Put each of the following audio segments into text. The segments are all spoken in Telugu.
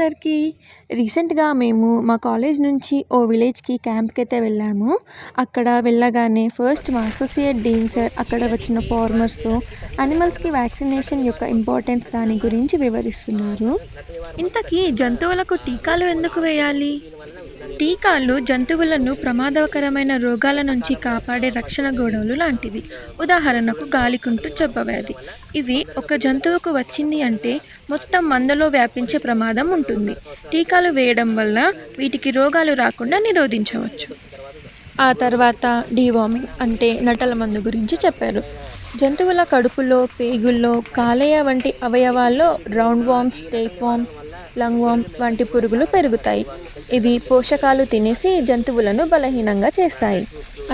అందరికీ. రీసెంట్‌గా మేము మా కాలేజ్ నుంచి ఓ విలేజ్‌కి క్యాంప్‌కైతే వెళ్ళాము. అక్కడ వెళ్ళగానే ఫస్ట్ మా అసోసియేట్ డీన్ సార్ అక్కడ వచ్చిన ఫార్మర్స్‌తో యానిమల్స్‌కి వ్యాక్సినేషన్ యొక్క ఇంపార్టెన్స్ దాని గురించి వివరిస్తున్నారు. ఇంతకీ జంతువులకు టీకాలు ఎందుకు వేయాలి? టీకాలు జంతువులను ప్రమాదకరమైన రోగాల నుంచి కాపాడే రక్షణ గోడలు లాంటివి. ఉదాహరణకు గాలికుంటు జబ్బవ్యాధి. ఇవి ఒక జంతువుకు వచ్చింది అంటే మొత్తం మందలో వ్యాపించే ప్రమాదం ఉంటుంది. టీకాలు వేయడం వల్ల వీటికి రోగాలు రాకుండా నిరోధించవచ్చు. ఆ తర్వాత డీవార్మింగ్ అంటే నట్టల మందు గురించి చెప్పారు. జంతువుల కడుపులో, పేగుల్లో, కాలేయ వంటి అవయవాల్లో round worms, tape worms, lung worm వంటి పురుగులు పెరుగుతాయి. ఇవి పోషకాలు తినేసి జంతువులను బలహీనంగా చేస్తాయి.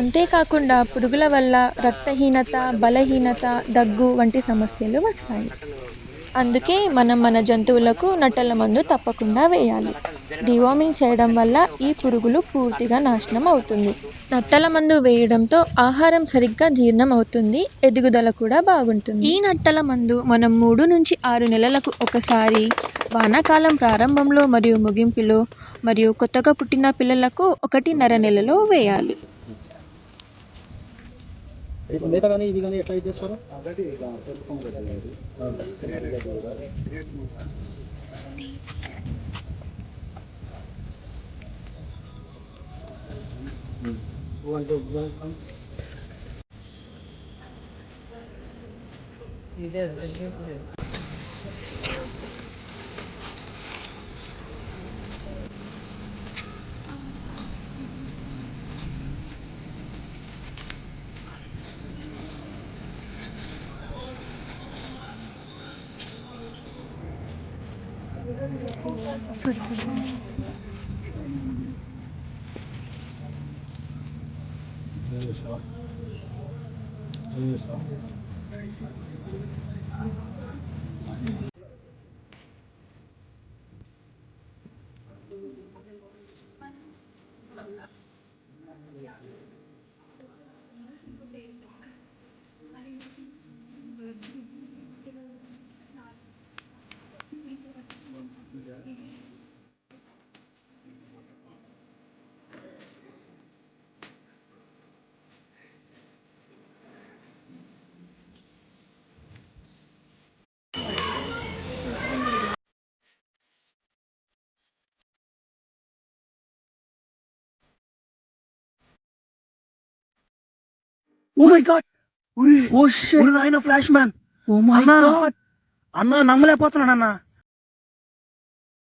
అంతేకాకుండా పురుగుల వల్ల రక్తహీనత, బలహీనత, దగ్గు వంటి సమస్యలు వస్తాయి. అందుకే మనం మన జంతువులకు నట్టల మందు తప్పకుండా వేయాలి. డివార్మింగ్ చేయడం వల్ల ఈ పురుగులు పూర్తిగా నాశనం అవుతుంది. నట్టల మందు వేయడంతో ఆహారం సరిగ్గా జీర్ణం అవుతుంది, ఎదుగుదల కూడా బాగుంటుంది. ఈ నట్టల మందు మనం 3 నుంచి 6 నెలలకు ఒకసారి, వానాకాలం ప్రారంభంలో మరియు ముగింపులో, మరియు కొత్తగా పుట్టిన పిల్లలకు 1.5 నెలలో వేయాలి. Oh my god! Oh shit! నాయనా flash man! Oh my god! అన్న నమ్మలేకపోతున్నాను అన్న.